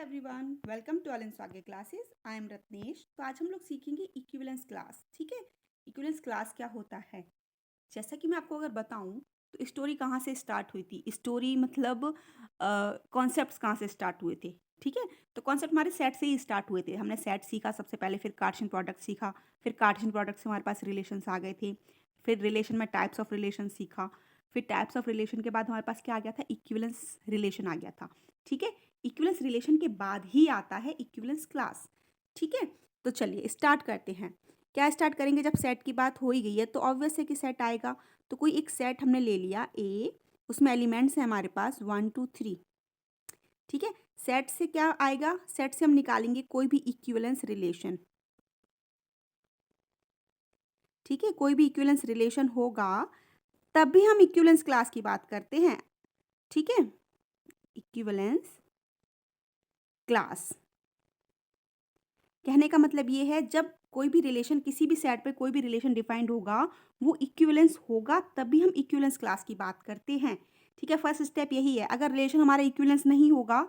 Everyone, welcome to अलेंस आगे classes. I am Ratnesh. तो आज हम लोग सीखेंगे इक्विवेलेंस क्लास। ठीक है, इक्विवेलेंस क्लास क्या होता है? जैसा कि मैं आपको अगर बताऊं तो स्टोरी कहाँ से स्टार्ट हुई थी, स्टोरी मतलब कॉन्सेप्ट्स कहाँ से स्टार्ट हुए थे। ठीक है, तो कॉन्सेप्ट हमारे सेट से ही स्टार्ट हुए थे। हमने सेट सीखा सबसे पहले, फिर कार्टेशियन प्रोडक्ट सीखा, फिर कार्टेशियन प्रोडक्ट से हमारे पास रिलेशंस आ गए थे, फिर रिलेशन में टाइप्स ऑफ रिलेशन सीखा, फिर टाइप्स ऑफ रिलेशन के बाद हमारे पास क्या आ गया था, इक्विवेलेंस रिलेशन आ गया था। ठीक है, इक्विवेलेंस रिलेशन के बाद ही आता है इक्विवेलेंस क्लास। ठीक है, तो चलिए स्टार्ट करते हैं। क्या स्टार्ट करेंगे? जब सेट की बात हो ही गई है तो ऑब्वियस है कि सेट आएगा। तो कोई एक सेट हमने ले लिया ए, उसमें एलिमेंट्स हैं हमारे पास 1 2 3। ठीक है, सेट से क्या आएगा? सेट से हम निकालेंगे कोई भी इक्विवेलेंस रिलेशन। ठीक है, कोई भी इक्विवेलेंस रिलेशन होगा तब भी हम इक्विवेलेंस क्लास की बात करते हैं। ठीक है, इक्विवेलेंस क्लास कहने का मतलब ये है, जब कोई भी रिलेशन, किसी भी सेट पे कोई भी रिलेशन डिफाइंड होगा, वो इक्विवेलेंस होगा तभी हम इक्विवेलेंस क्लास की बात करते हैं। ठीक है, फर्स्ट स्टेप यही है। अगर रिलेशन हमारा इक्विवेलेंस नहीं होगा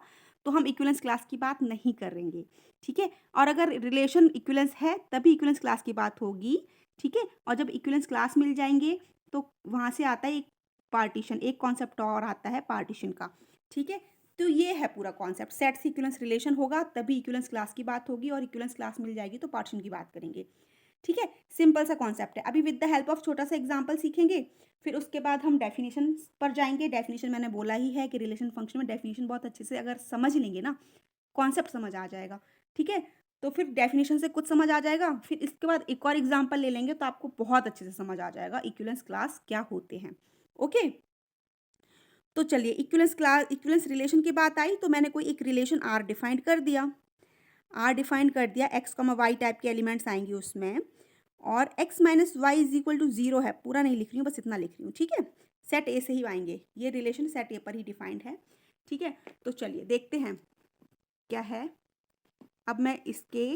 तो हम इक्विवेलेंस क्लास की बात नहीं करेंगे। ठीक है, और अगर रिलेशन इक्विवेलेंस है तभी इक्विवेलेंस क्लास की बात होगी। ठीक है, और जब इक्विवेलेंस क्लास मिल जाएंगे तो वहाँ से आता है एक पार्टीशन, एक कॉन्सेप्ट और आता है पार्टीशन का। ठीक है, तो ये है पूरा कॉन्सेप्ट। सेट से इक्विवेलेंस रिलेशन होगा तभी इक्विवेलेंस क्लास की बात होगी, और इक्विवेलेंस क्लास मिल जाएगी तो पार्टीशन की बात करेंगे। ठीक है, सिंपल सा कॉन्सेप्ट है। अभी विद द हेल्प ऑफ छोटा सा एग्जांपल सीखेंगे, फिर उसके बाद हम डेफिनेशन पर जाएंगे। डेफिनेशन मैंने बोला ही है कि रिलेशन फंक्शन में डेफिनेशन बहुत अच्छे से अगर समझ लेंगे ना, कॉन्सेप्ट समझ आ जाएगा। ठीक है, तो फिर डेफिनेशन से कुछ समझ आ जाएगा, फिर इसके बाद एक और एग्जाम्पल ले लेंगे तो आपको बहुत अच्छे से समझ आ जाएगा इक्विवेलेंस क्लास क्या होते हैं। ओके, तो चलिए इक्विवेलेंस क्लास, इक्विवेलेंस रिलेशन की बात आई तो मैंने कोई एक रिलेशन आर डिफाइंड कर दिया। आर डिफाइन कर दिया, एक्स कॉमा वाई टाइप के एलिमेंट्स आएंगे उसमें, और x minus y is equal to zero है। पूरा नहीं लिख रही हूँ, बस इतना लिख रही हूँ। ठीक है, सेट ए से ही आएंगे, ये रिलेशन सेट ए पर ही डिफाइंड है। ठीक है, तो चलिए देखते हैं क्या है। अब मैं इसके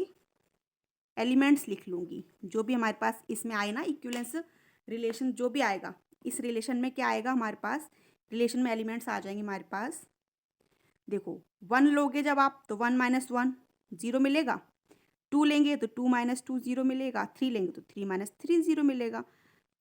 एलिमेंट्स लिख लूँगी, जो भी हमारे पास इसमें आए ना इक्विवेलेंस रिलेशन, जो भी आएगा इस रिलेशन में, क्या आएगा हमारे पास, रिलेशन में एलिमेंट्स आ जाएंगे हमारे पास। देखो, 1 लोगे जब आप तो 1 - 1 0 मिलेगा, 2 लेंगे तो 2 - 2 0 मिलेगा, 3 लेंगे तो 3 - 3 0 मिलेगा।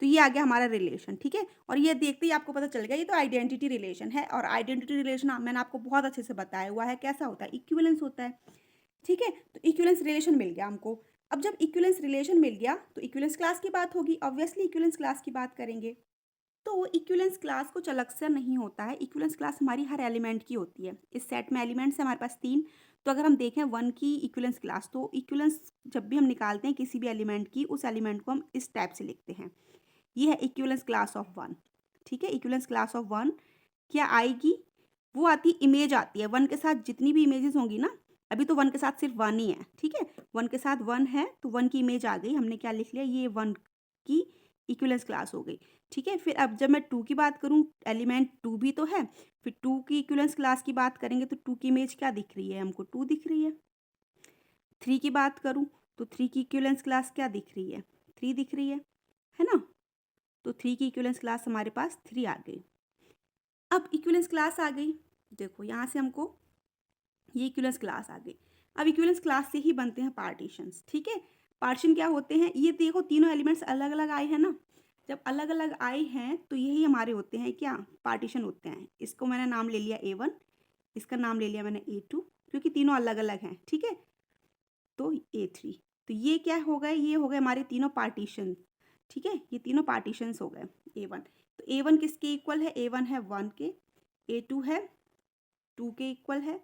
तो ये आ गया हमारा रिलेशन। ठीक है, और ये देखते ही आपको पता चल गया ये तो आइडेंटिटी रिलेशन है, और आइडेंटिटी रिलेशन मैंने आपको बहुत अच्छे से बताया हुआ है कैसा होता है, इक्विवेलेंस होता है। ठीक है, तो इक्विवेलेंस रिलेशन मिल गया हमको। अब जब इक्विवेलेंस रिलेशन मिल गया तो इक्विवेलेंस क्लास की बात होगी, ऑब्वियसली इक्विवेलेंस क्लास की बात करेंगे। तो इक्विवेलेंस क्लास कुछ अलग से नहीं होता है। इक्विवेलेंस क्लास हमारी हर एलिमेंट की होती है। इस सेट में एलिमेंट्स है हमारे पास 3। तो अगर हम देखें 1 की इक्विवेलेंस क्लास, तो इक्विवेलेंस जब भी हम निकालते हैं किसी भी एलिमेंट की, उस एलिमेंट को हम इस टाइप से लिखते हैं, ये है इक्विवेलेंस क्लास ऑफ 1। ठीक है, इक्विवेलेंस क्लास ऑफ 1 क्या आएगी? वो आती, इमेज आती है 1 के साथ, जितनी भी इमेजेस होंगी ना। अभी तो 1 के साथ सिर्फ 1 ही है। ठीक है, 1 के साथ 1 है तो 1 की इमेज आ गई। हमने क्या लिख लिया, ये 1 की इक्विवेलेंस क्लास हो गई। ठीक है, फिर अब जब मैं 2 की बात करूँ, एलिमेंट 2 भी तो है, फिर 2 की इक्विवेलेंस क्लास की बात करेंगे तो 2 की इमेज क्या दिख रही है हमको, 2 दिख रही है। 3 की बात करूँ तो 3 की इक्विवेलेंस क्लास क्या दिख रही है, 3 दिख रही है ना। तो 3 की इक्विवेलेंस क्लास हमारे पास 3 आ गई। अब इक्विवेलेंस क्लास आ गई, देखो यहाँ से हमको ये इक्विवेलेंस क्लास आ गई। अब इक्विवेलेंस क्लास से ही बनते हैं पार्टीशंस। ठीक है, पार्टीशन क्या होते हैं, ये देखो तीनों एलिमेंट्स अलग अलग आए हैं ना। जब अलग अलग आए हैं तो यही हमारे होते हैं क्या, पार्टीशन होते हैं। इसको मैंने नाम ले लिया A1, इसका नाम ले लिया मैंने A2, क्योंकि तीनों अलग अलग हैं। ठीक है, तो A3। तो ये क्या हो गए, ये हो गए हमारे तीनों पार्टीशन। ठीक है, ये तीनों पार्टीशंस हो गए। A1, तो A1 किसके इक्वल है, A1 है 1 के, A2 है 2 के इक्वल है।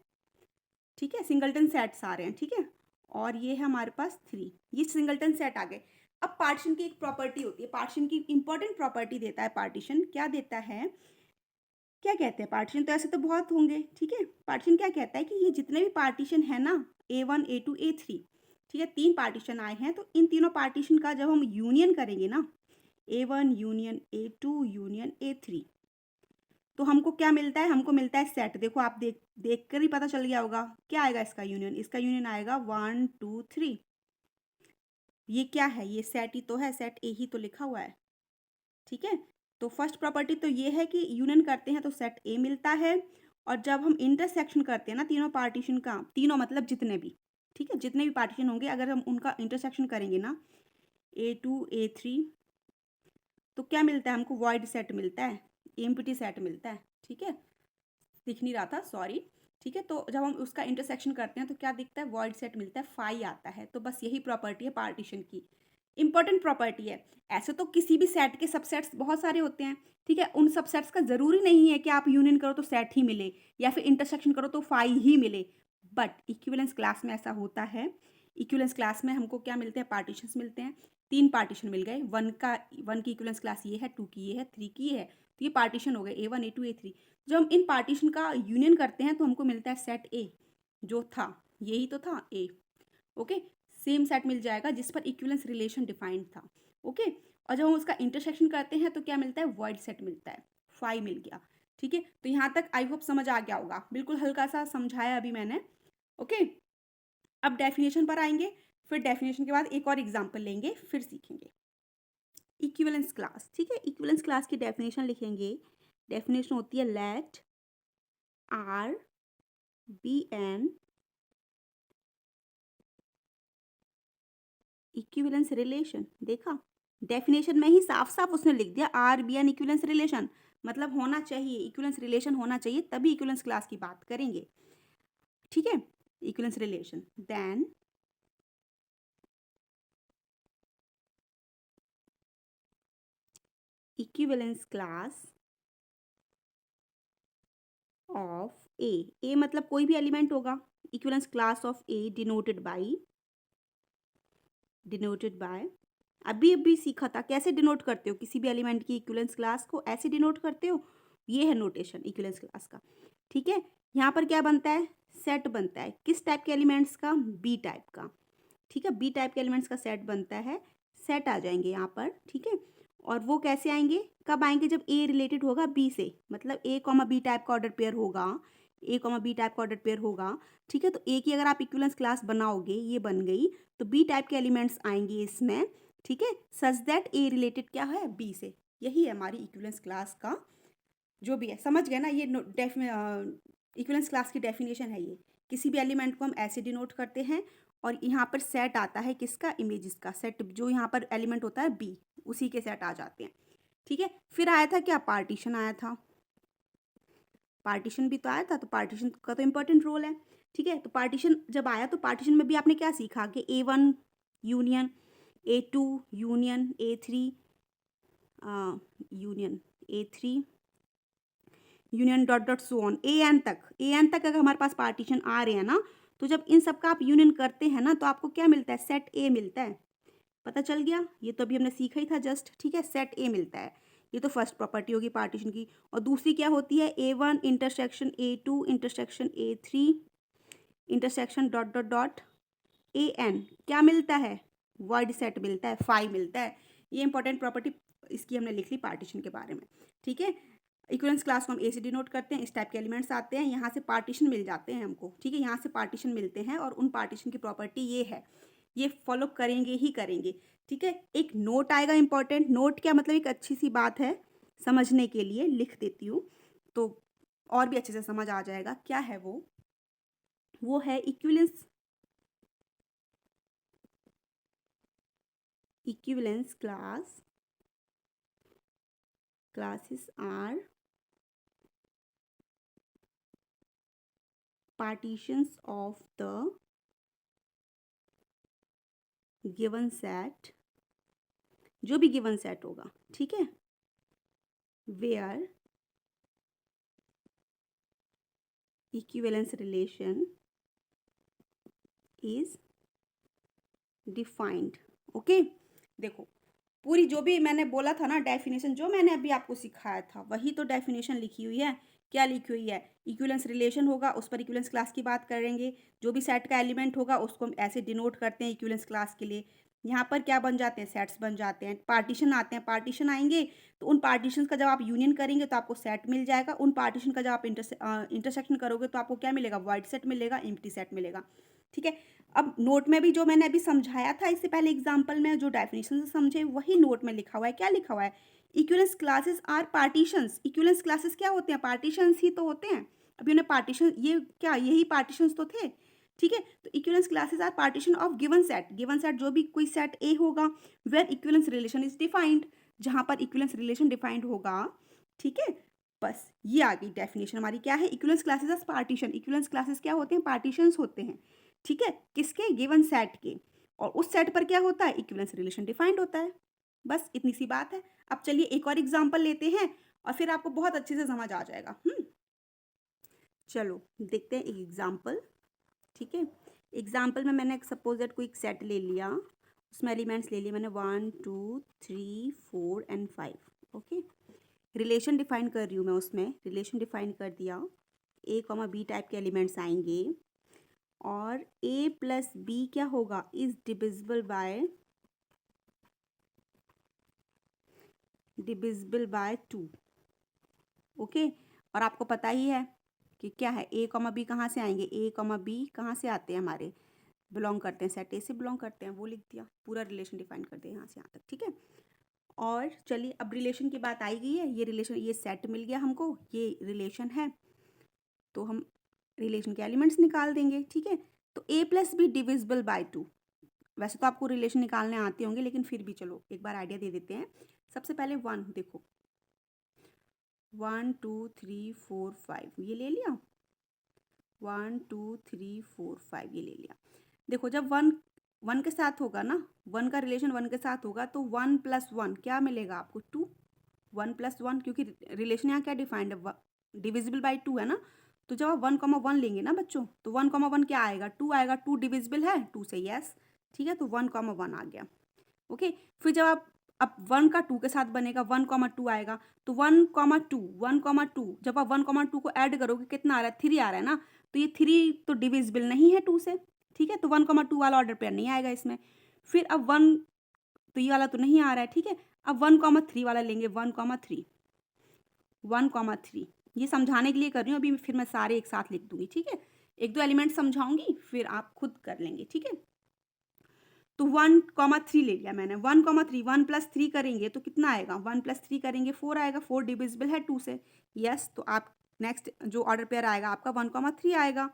ठीक है, सिंगलटन सेट्स आ रहे हैं। ठीक है, और ये है हमारे पास 3, ये सिंगलटन सेट आ गए। अब पार्टीशन की एक प्रॉपर्टी होती है, पार्टीशन की इंपॉर्टेंट प्रॉपर्टी देता है पार्टीशन, क्या देता है, क्या कहते हैं पार्टीशन, तो ऐसे तो बहुत होंगे। ठीक है, पार्टीशन क्या कहता है कि ये जितने भी पार्टीशन है ना, A1 A2 A3, ठीक है, 3 पार्टीशन आए हैं, तो इन तीनों पार्टीशन का जब हम यूनियन करेंगे ना, A1 union A2 union A3, तो हमको क्या मिलता है, हमको मिलता है सेट। देखो आप देख कर ही पता चल गया होगा क्या आएगा इसका यूनियन, इसका यूनियन आएगा 1 2 3। ये क्या है, ये सेट ही तो है, सेट ए ही तो लिखा हुआ है। ठीक है, तो फर्स्ट प्रॉपर्टी तो ये है कि यूनियन करते हैं तो सेट ए मिलता है, और जब हम इंटरसेक्शन करते हैं ना तीनों पार्टीशन का, तीनों मतलब जितने भी, ठीक है, जितने भी पार्टीशन होंगे अगर हम उनका इंटरसेक्शन करेंगे ना, A2 A3, तो क्या मिलता है हमको? वॉइड सेट मिलता है, एम्प्टी सेट मिलता है, ठीक है, दिख नहीं रहा था, सॉरी। ठीक है, तो जब हम उसका इंटरसेक्शन करते हैं तो क्या दिखता है? वॉइड सेट मिलता है, फाई आता है। तो बस यही प्रॉपर्टी है पार्टीशन की, इंपॉर्टेंट प्रॉपर्टी है। ऐसे तो किसी भी सेट के सबसेट्स बहुत सारे होते हैं, ठीक है, उन सबसेट्स का ज़रूरी नहीं है कि आप यूनियन करो तो सेट ही मिले या फिर इंटरसेक्शन करो तो फाई ही मिले, बट इक्विवेलेंस क्लास में ऐसा होता है। इक्विवेलेंस क्लास में हमको क्या मिलते हैं? पार्टीशंस मिलते हैं। 3 पार्टीशन मिल गए, 1 की इक्विवेलेंस क्लास ये है, 2 की ये है, 3 की ये है, तो ये पार्टीशन हो गए A1 A2 A3। जब हम इन पार्टीशन का यूनियन करते हैं तो हमको मिलता है सेट ए, जो था यही तो था ए, ओके, सेम सेट मिल जाएगा जिस पर इक्विवेलेंस रिलेशन डिफाइंड था, ओके। और जब हम उसका इंटरसेक्शन करते हैं तो क्या मिलता है? वॉइड सेट मिलता है, फाई मिल गया, ठीक है। तो यहाँ तक आई होप समझ आ गया होगा, बिल्कुल हल्का सा समझाया अभी मैंने, ओके। अब डेफिनेशन पर आएंगे, फिर डेफिनेशन के बाद एक और एग्जाम्पल लेंगे, फिर सीखेंगे इक्विवेलेंस क्लास, ठीक है। इक्विवेलेंस क्लास की डेफिनेशन लिखेंगे। डेफिनेशन होती है let R be an equivalence relation. देखा, डेफिनेशन में ही साफ साफ उसने लिख दिया R be an equivalence relation, मतलब होना चाहिए, इक्विवेलेंस रिलेशन होना चाहिए, तभी इक्विवेलेंस क्लास की बात करेंगे, ठीक है। Equivalence relation then equivalence class of A मतलब कोई भी एलिमेंट होगा, equivalence class of A denoted by अभी अभी सीखा था कैसे डिनोट करते हो किसी भी एलिमेंट की इक्विवेलेंस क्लास को, ऐसे डिनोट करते हो, ये है नोटेशन इक्विवेलेंस क्लास का, ठीक है। यहाँ पर क्या बनता है? सेट बनता है, किस टाइप के एलिमेंट्स का? बी टाइप का, ठीक है, बी टाइप के एलिमेंट्स का सेट बनता है, सेट आ जाएंगे यहाँ पर, ठीक है। और वो कैसे आएंगे? कब आएंगे? जब ए रिलेटेड होगा बी से, मतलब ए कॉमा बी टाइप का ऑर्डर पेयर होगा, ए कॉमा बी टाइप का ऑर्डर पेयर होगा, ठीक है। तो ए की अगर आप इक्विवेलेंस क्लास बनाओगे, ये बन गई, तो बी टाइप के एलिमेंट्स आएंगे इसमें, ठीक है, सच दैट ए रिलेटेड क्या है? बी से। यही है हमारी इक्विवेलेंस क्लास का जो भी है, समझ गए ना? ये इक्विवेलेंस क्लास की डेफिनेशन है ये। किसी भी एलिमेंट को हम ऐसे डिनोट करते हैं, और यहाँ पर सेट आता है किसका? इमेजेस का सेट, जो यहाँ पर एलिमेंट होता है बी, उसी के सेट आ जाते हैं, ठीक है। फिर आया था क्या? पार्टीशन आया था, पार्टीशन भी तो आया था, तो पार्टीशन का तो इम्पोर्टेंट रोल है, ठीक है। तो पार्टीशन जब आया तो पार्टीशन में भी आपने क्या सीखा कि A1 union A2 union A3 union A3 union dot dot so on A n तक अगर हमारे पास पार्टीशन आ रहे हैं ना, तो जब इन सब का आप यूनियन करते हैं ना, तो आपको क्या मिलता है? सेट ए मिलता है। पता चल गया? ये तो अभी हमने सीखा ही था जस्ट, ठीक है, सेट ए मिलता है। ये तो फर्स्ट प्रॉपर्टी होगी पार्टीशन की। और दूसरी क्या होती है? A1 intersection A2 intersection A3 intersection dot dot dot AN, क्या मिलता है? वर्ड सेट मिलता है, फाई मिलता है। ये इंपॉर्टेंट प्रॉपर्टी इसकी हमने लिख ली पार्टीशन के बारे में, ठीक है। इक्विवेलेंस क्लास को हम ए से डिनोट करते हैं, इस टाइप के एलिमेंट्स आते हैं, यहाँ से पार्टीशन मिल जाते हैं हमको, ठीक है, यहाँ से पार्टीशन मिलते हैं, और उन पार्टीशन की प्रॉपर्टी ये है, ये फॉलो करेंगे ही करेंगे, ठीक है। एक नोट आएगा इंपॉर्टेंट, नोट क्या मतलब? एक अच्छी सी बात है समझने के लिए, लिख देती हूँ तो और भी अच्छे से समझ आ जाएगा। क्या है वो है equivalence classes are partitions of the given set, जो भी गिवन सेट होगा, ठीक है, where equivalence relation is defined, okay. देखो, पूरी जो भी मैंने बोला था ना डेफिनेशन, जो मैंने अभी आपको सिखाया था, वही तो डेफिनेशन लिखी हुई है। क्या लिखी हुई है? इक्विवेलेंस रिलेशन होगा, उस पर इक्विवेलेंस क्लास की बात करेंगे, जो भी सेट का एलिमेंट होगा उसको हम ऐसे डिनोट करते हैं इक्विवेलेंस क्लास के लिए। यहाँ पर क्या बन जाते हैं? सेट्स बन जाते हैं। पार्टीशन आते हैं, पार्टीशन आएंगे, तो उन पार्टीशन का जब आप यूनियन करेंगे तो आपको सेट मिल जाएगा। उन पार्टीशन का जब आप इंटरसेक्शन करोगे तो आपको क्या मिलेगा? वाइड सेट मिलेगा, एम्प्टी सेट मिलेगा, ठीक है। अब नोट में भी जो मैंने अभी समझाया था इससे पहले एग्जाम्पल में, जो डेफिनेशन से समझे, वही नोट में लिखा हुआ है। क्या लिखा हुआ है? Equivalence classes are partitions. Equivalence classes क्या होते हैं? पार्टीशंस ही तो होते हैं। अभी उन्हें पार्टीशन, ये क्या यही पार्टीशंस तो थे, ठीक है। तो equivalence classes are partition of given set जो भी कोई सेट ए होगा where equivalence relation is defined, जहाँ पर इक्विवेलेंस रिलेशन डिफाइंड होगा, ठीक है। बस ये आ गई डेफिनेशन हमारी, क्या है, equivalence classes as partition. Equivalence classes क्या होते हैं, पार्टीशंस होते हैं, ठीक है, किसके, गिवन सेट के, और उस सेट पर क्या होता है, इक्विवेलेंस रिलेशन डिफाइंड होता है। बस इतनी सी बात है। अब चलिए एक और एग्जाम्पल लेते हैं और फिर आपको बहुत अच्छे से समझ आ जाएगा। चलो देखते हैं एक एग्जाम्पल, ठीक है। एग्जाम्पल में मैंने सपोज दैट कोई एक सेट ले लिया, उसमें एलिमेंट्स ले लिए मैंने 1 2 3 4 एंड 5, ओके। रिलेशन डिफाइन कर रही हूँ मैं, उसमें रिलेशन डिफाइन कर दिया, ए कॉमा बी टाइप के एलिमेंट्स आएंगे और ए प्लस बी क्या होगा, इज डिविजिबल बाय 2, ओके। और आपको पता ही है कि क्या है, ए कॉमा बी कहाँ से आएंगे, ए कॉमा बी कहाँ से आते हैं, हमारे बिलोंग करते हैं, सेट ए से बिलोंग करते हैं, वो लिख दिया, पूरा रिलेशन डिफाइन कर दिया यहाँ से यहाँ तक, ठीक है। और चलिए अब रिलेशन की बात आई गई है, ये रिलेशन, ये सेट मिल गया हमको, ये रिलेशन है, तो हम रिलेशन के एलिमेंट्स निकाल देंगे, ठीक है। तो ए प्लस बी डिविजिबल बाय 2, वैसे तो आपको रिलेशन निकालने आते होंगे, लेकिन फिर भी चलो एक बार आइडिया दे देते हैं। सबसे पहले 1 देखो, 1 2 3 4 5 ये ले लिया, 1 2 3 4 5 ये ले लिया। देखो जब 1 के साथ होगा ना, 1 का रिलेशन 1 के साथ होगा, तो 1 + 1 क्या मिलेगा आपको, 2। 1 + 1, क्योंकि रिलेशन यहाँ क्या डिफाइंड है, डिविजिबल बाई 2 है ना। तो जब आप 1,1 लेंगे ना बच्चों, तो 1,1 क्या आएगा, 2 आएगा, 2 डिविजिबल है 2 से, यस, ठीक है। तो 1,1 आ गया, ओके। फिर जब आप, अब 1 का 2 के साथ बनेगा, 1,2 आएगा, तो 1,2 जब आप 1,2 को ऐड करोगे कितना आ रहा है, 3 आ रहा है ना। तो ये 3 तो डिविजिबल नहीं है 2 से, ठीक है। तो 1,2 वाला ऑर्डर पेयर नहीं आएगा इसमें। फिर अब 1, तो ये वाला तो नहीं आ रहा है, ठीक है। अब 1,3 वाला लेंगे, 1,3 ये समझाने के लिए कर रही हूँ अभी, फिर मैं सारे एक साथ लिख दूंगी, ठीक है। एक दो एलिमेंट समझाऊंगी फिर आप खुद कर लेंगे, ठीक है। तो 1,3 ले लिया मैंने, 1,3, 1 + 3 करेंगे तो कितना आएगा, 1 + 3 करेंगे 4 आएगा, 4 डिविजिबल है 2 से, यस। तो आप नेक्स्ट जो ऑर्डर पेयर आएगा आपका 1,3 आएगा।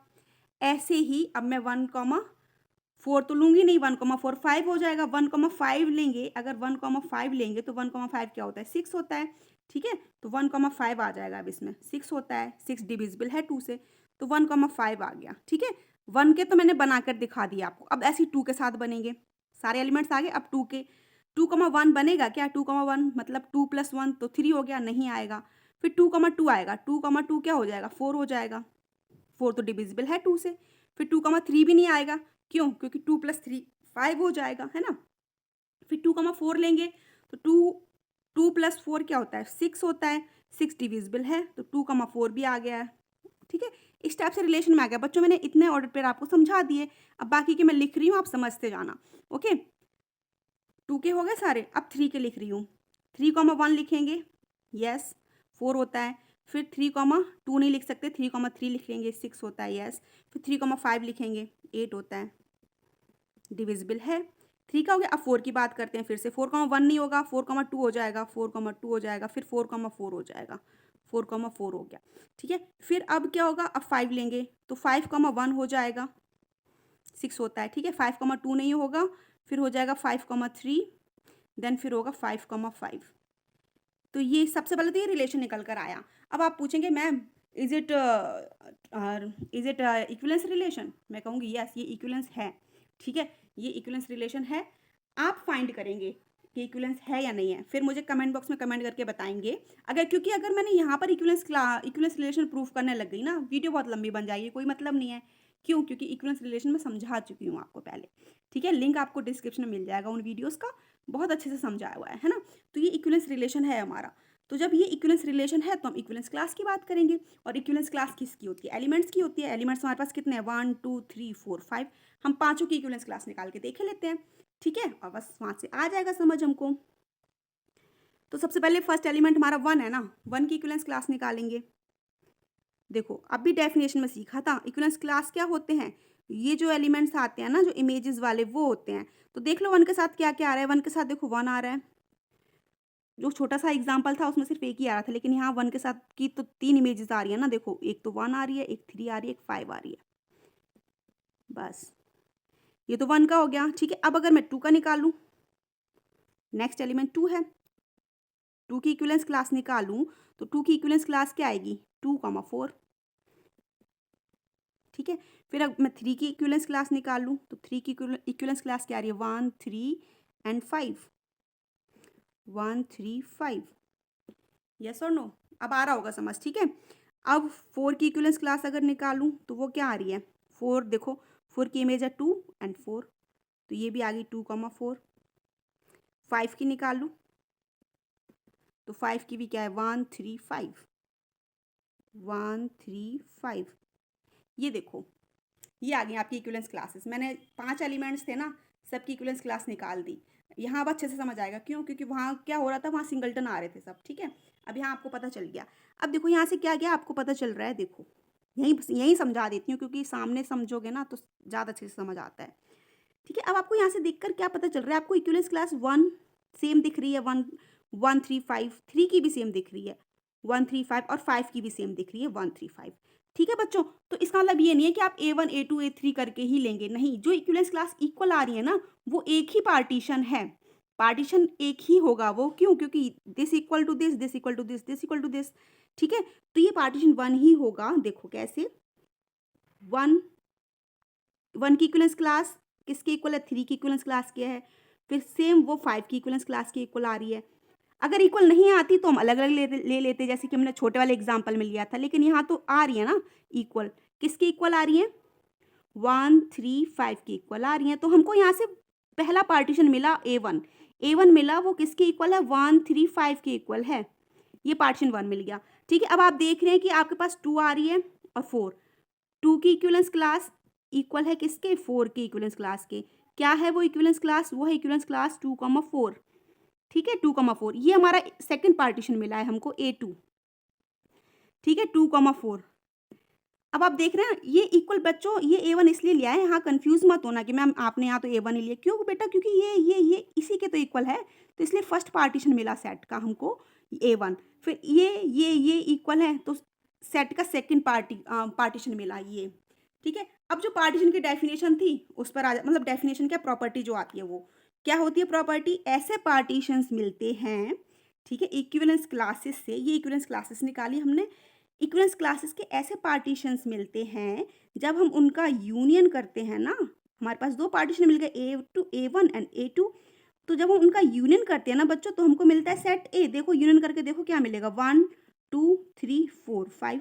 ऐसे ही अब मैं 1,4 तो लूंगी नहीं, 1,4 5 हो जाएगा, 1,5 लेंगे, अगर 1,5 लेंगे तो 1,5 क्या होता है, 6 होता है, ठीक है। तो 1,5 आ जाएगा, अब इसमें 6 होता है, 6 डिविजिबल है 2 से, तो 1,5 आ गया, ठीक है। 1 के तो मैंने बनाकर दिखा दिया आपको, अब ऐसे ही 2 के साथ बनेंगे, सारे एलिमेंट्स आ गए। अब 2 के, 2,1 बनेगा क्या, 2,1 मतलब 2 + 1 तो 3 हो गया, नहीं आएगा। फिर 2,2 आएगा, 2,2 क्या हो जाएगा, 4 हो जाएगा, 4 तो डिविजिबल है 2 से। फिर 2,3 भी नहीं आएगा, क्यों, क्योंकि 2 + 3 5 हो जाएगा, है ना। फिर 2,4 लेंगे, तो 2 + 4 क्या होता है, 6 होता है, 6 डिविजिबल है, तो 2,4 भी आ गया है, ठीक है। इस टाइप से रिलेशन में आ गया बच्चों, मैंने इतने ऑर्डर पर आपको समझा दिए, अब बाकी के मैं लिख रही हूँ, आप समझते जाना, ओके। 2 के हो गए सारे, अब 3 के लिख रही हूँ, 3,1 लिखेंगे, यस, 4 होता है। फिर 3,2 नहीं लिख सकते, 3,3 लिख लेंगे, 6 होता है, यस। फिर 3,5 लिखेंगे, 8 होता है, डिविजिबल है। 3 का हो गया, अब 4 की बात करते हैं फिर से, 4,1 नहीं होगा, 4,2 हो जाएगा, 4,2 हो जाएगा, फिर 4,4 हो जाएगा, 4,4 हो गया, ठीक है। फिर अब क्या होगा, अब 5 लेंगे, तो 5,1 हो जाएगा, 6 होता है, ठीक है। 5,2 नहीं होगा, फिर हो जाएगा 5,3, देन फिर होगा 5,5। तो ये सबसे पहले तो ये रिलेशन निकल कर आया। अब आप पूछेंगे ma'am, is it equivalence relation, मैं कहूँगी यस, ये इक्विवेलेंस है, ठीक है, ये इक्विवेलेंस रिलेशन है। आप फाइंड करेंगे कि इक्विवेलेंस है या नहीं है, फिर मुझे कमेंट बॉक्स में कमेंट करके बताएंगे। अगर, क्योंकि अगर मैंने यहाँ पर इक्विवेलेंस रिलेशन प्रूफ करने लग गई ना, वीडियो बहुत लंबी बन जाएगी, कोई मतलब नहीं है। क्यों, क्योंकि इक्विवेलेंस रिलेशन में समझा चुकी हूँ आपको पहले, ठीक है। लिंक आपको डिस्क्रिप्शन में मिल जाएगा उन वीडियोज़ का, बहुत अच्छे से समझाया हुआ है ना। तो ये इक्विवेलेंस रिलेशन है हमारा। तो जब ये इक्विवेलेंस रिलेशन है तो हम इक्विवेलेंस क्लास की बात करेंगे। और इक्विवेलेंस क्लास किसकी होती है, एलिमेंट्स की होती है। एलिमेंट्स हमारे पास कितने हैं, 1 2 3 4 5, हम पाँचों की इक्विवेलेंस क्लास निकाल के देख लेते हैं, ठीक है। और बस वहाँ से आ जाएगा समझ हमको। तो सबसे पहले फर्स्ट एलिमेंट हमारा 1 है ना, 1 की इक्विवेलेंस क्लास निकालेंगे। देखो अभी डेफिनेशन में सीखा था, इक्विवेलेंस क्लास क्या होते हैं, ये जो एलिमेंट्स आते हैं ना, जो इमेजेस वाले वो होते हैं। तो देख लो 1 के साथ क्या क्या आ रहा है, 1 के साथ देखो 1 आ रहा है, जो छोटा सा एग्जाम्पल था उसमें सिर्फ एक ही आ रहा था, लेकिन यहाँ 1 के साथ की तो 3 इमेजेस आ रही है ना, देखो एक तो 1 आ रही है, एक 3 आ रही है, एक 5 आ रही है। बस ये तो 1 का हो गया, ठीक है। अब अगर मैं 2 का निकालूं, नेक्स्ट एलिमेंट 2 है, 2 की इक्विवेलेंस क्लास निकालूं तो 2 की इक्विवेलेंस क्लास क्या आएगी, 2,4, ठीक है। फिर अब मैं 3 की इक्विवेलेंस क्लास निकालूं तो 3 की इक्विवेलेंस क्लास क्या आ रही है, 1, 3 एंड 5, 1, 3, 5, यस और नो, अब आ रहा होगा समझ, ठीक है। अब 4 की इक्विवेलेंस क्लास अगर निकालूं तो वो क्या आ रही है, 4, देखो 4 की इमेज है 2 एंड 4, तो ये भी आ गई 2,4। 5 की निकाल लूँ तो 5 की भी क्या है, 1, 3, 5, 1, 3, 5, ये देखो ये आ गई आपकी इक्विवेलेंस क्लासेस। मैंने 5 एलिमेंट्स थे ना, सबकी इक्विवेलेंस क्लास निकाल दी। यहाँ अब अच्छे से समझ आएगा, क्यों, क्योंकि वहाँ क्या हो रहा था, वहाँ सिंगलटन आ रहे थे सब, ठीक है। अब यहाँ आपको पता चल गया। अब देखो यहाँ से क्या गया आपको पता चल रहा है, देखो यहीं यहीं समझा देती हूँ, क्योंकि सामने समझोगे ना तो ज़्यादा अच्छे से समझ आता है, ठीक है। अब आपको यहाँ से देखकर क्या पता चल रहा है, आपको इक्विवेलेंस क्लास 1 सेम दिख रही है, 1, 1, 3, 5, 3 की भी सेम दिख रही है, 1, 3, 5, और 5 की भी सेम दिख रही है, 1, 3, 5, ठीक है बच्चों। तो इसका मतलब ये नहीं है कि आप A1, A2, A3 करके ही लेंगे, नहीं, जो इक्विवेलेंस क्लास इक्वल आ रही है ना, वो एक ही पार्टीशन है, पार्टीशन एक ही होगा वो, क्यों, क्योंकि this equal to this, this equal to this, this equal to this, ठीक है। तो ये पार्टीशन 1 ही होगा, देखो कैसे, 1, 1 की इक्विवेलेंस क्लास किसके इक्वल है, 3 की इक्विवेलेंस क्लास क्या है, फिर सेम वो 5 की इक्विवेलेंस क्लास के इक्वल आ रही है। अगर इक्वल नहीं आती तो हम अलग अलग ले लेते, जैसे कि हमने छोटे वाले एग्जाम्पल में लिया था, लेकिन यहाँ तो आ रही है ना इक्वल, किसकी इक्वल आ रही है, 1, 3, 5 की इक्वल आ रही है। तो हमको यहाँ से पहला पार्टीशन मिला A1, A1 मिला, वो किसके इक्वल है, 1, 3, 5 के इक्वल है, ये पार्टीशन 1 मिल गया, ठीक है। अब आप देख रहे हैं कि आपके पास 2 आ रही है और 4, 2 की इक्विवेलेंस क्लास इक्वल है किसके, 4 की इक्विवेलेंस क्लास के, क्या है वो इक्विवेलेंस क्लास, वो है इक्विवेलेंस क्लास 2,4, ठीक है, 2,4, ये हमारा सेकंड पार्टीशन मिला है हमको A2, ठीक है, 2,4। अब आप देख रहे हैं ये इक्वल, बच्चों ये A1 इसलिए लिया है, यहाँ कंफ्यूज मत होना कि मैम आपने यहाँ तो A1 ही लिया, क्यों बेटा, क्योंकि ये इसी के तो इक्वल है, तो इसलिए फर्स्ट पार्टीशन मिला सेट का हमको A1, फिर ये इक्वल है तो सेट का सेकंड पार्टीशन मिला ये, ठीक है। अब जो पार्टीशन की डेफिनेशन थी उस पर आ मतलब डेफिनेशन क्या, प्रॉपर्टी जो आती है वो क्या होती है, प्रॉपर्टी, ऐसे पार्टीशंस मिलते हैं, ठीक है, इक्विवेलेंस क्लासेस से, ये इक्विवेलेंस क्लासेस निकाली हमने, इक्विवेलेंस क्लासेस के ऐसे पार्टीशंस मिलते हैं जब हम उनका यूनियन करते हैं ना, हमारे पास दो पार्टीशन मिल गए, A1 एंड A2, तो जब हम उनका यूनियन करते हैं ना बच्चों तो हमको मिलता है सेट ए, देखो यूनियन करके देखो क्या मिलेगा, 1, 2, 3, 4, 5,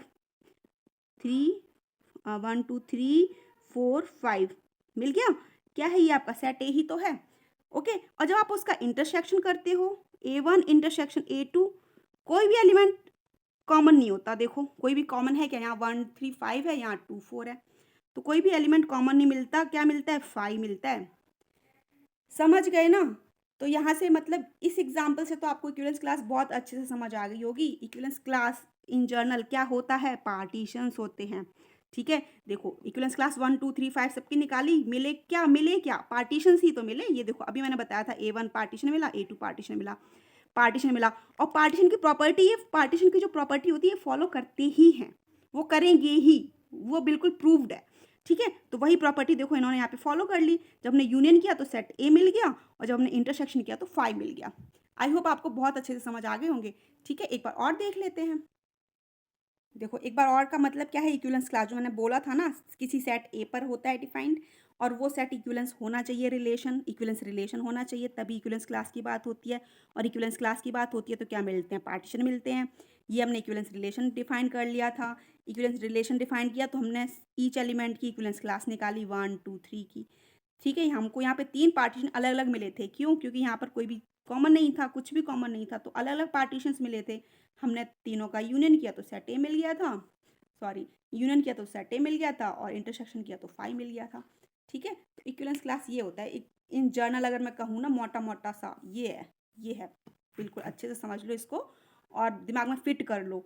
1, 2, 3, 4, 5 मिल गया, क्या है ये आपका सेट ए ही तो है, ओके। और जब आप उसका इंटरसेक्शन करते हो, A1 इंटरसेक्शन A2, कोई भी एलिमेंट कॉमन नहीं होता, देखो कोई भी कॉमन है क्या, यहाँ 1, 3, 5 है, यहाँ 2, 4 है, तो कोई भी एलिमेंट कॉमन नहीं मिलता, क्या मिलता है, 5 मिलता है, समझ गए ना। तो यहाँ से मतलब इस एग्जाम्पल से तो आपको इक्विवेलेंस क्लास बहुत अच्छे से समझ आ गई होगी। इक्विवेलेंस क्लास इन जर्नल क्या होता है, पार्टीशंस होते हैं, ठीक है। देखो इक्विवेलेंस क्लास 1, 2, 3, 5 सबकी निकाली, मिले क्या, पार्टीशंस ही तो मिले, ये देखो अभी मैंने बताया था A1 पार्टीशन मिला, A2 पार्टीशन मिला, पार्टीशन मिला, और पार्टीशन की प्रॉपर्टी, ये पार्टीशन की जो प्रॉपर्टी होती है फॉलो करते ही हैं, वो करेंगे ही, वो बिल्कुल प्रूव्ड है, ठीक है। तो वही प्रॉपर्टी देखो इन्होंने यहाँ पे फॉलो कर ली, जब हमने यूनियन किया तो सेट ए मिल गया, और जब हमने इंटरसेक्शन किया तो 5 मिल गया। आई होप आपको बहुत अच्छे से समझ आ गए होंगे, ठीक है। एक बार और देख लेते हैं, देखो एक बार और का मतलब क्या है, इक्विवेलेंस क्लास जो मैंने बोला था ना, किसी सेट ए पर होता है डिफाइंड, और वो सेट इक्विवेलेंस होना चाहिए, इक्विवेलेंस रिलेशन होना चाहिए, तभी इक्विवेलेंस क्लास की बात होती है, और इक्विवेलेंस क्लास की बात होती है तो क्या मिलते हैं, पार्टीशन मिलते हैं। ये हमने इक्विवेलेंस रिलेशन डिफाइन कर लिया था, इक्विवेलेंस रिलेशन डिफाइन किया तो हमने ईच एलिमेंट की इक्विवेलेंस क्लास निकाली 1, 2, 3 की, ठीक है। हमको यहाँ पे 3 पार्टीशन अलग अलग मिले थे, क्यों, क्योंकि यहाँ पर कोई भी कॉमन नहीं था, कुछ भी कॉमन नहीं था, तो अलग अलग पार्टीशंस मिले थे, हमने तीनों का यूनियन किया तो सेट ए मिल गया था, सॉरी यूनियन किया तो सेट ए मिल गया था, और इंटरसेक्शन किया तो 5 मिल गया था, ठीक है। तो इक्विवेलेंस क्लास ये होता है, इन जर्नल अगर मैं कहूँ ना मोटा मोटा सा ये है, बिल्कुल अच्छे से समझ लो इसको और दिमाग में फिट कर लो,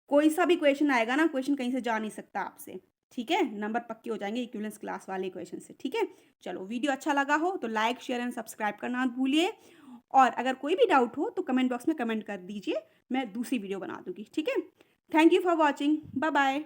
कोई सा भी क्वेश्चन आएगा ना, क्वेश्चन कहीं से जा नहीं सकता आपसे, ठीक है, नंबर पक्के हो जाएंगे इक्विवेलेंस क्लास वाले क्वेश्चन से, ठीक है। चलो वीडियो अच्छा लगा हो तो लाइक शेयर एंड सब्सक्राइब करना मत भूलिए, और अगर कोई भी डाउट हो तो कमेंट बॉक्स में कमेंट कर दीजिए, मैं दूसरी वीडियो बना दूँगी, ठीक है? Thank you for watching. Bye bye.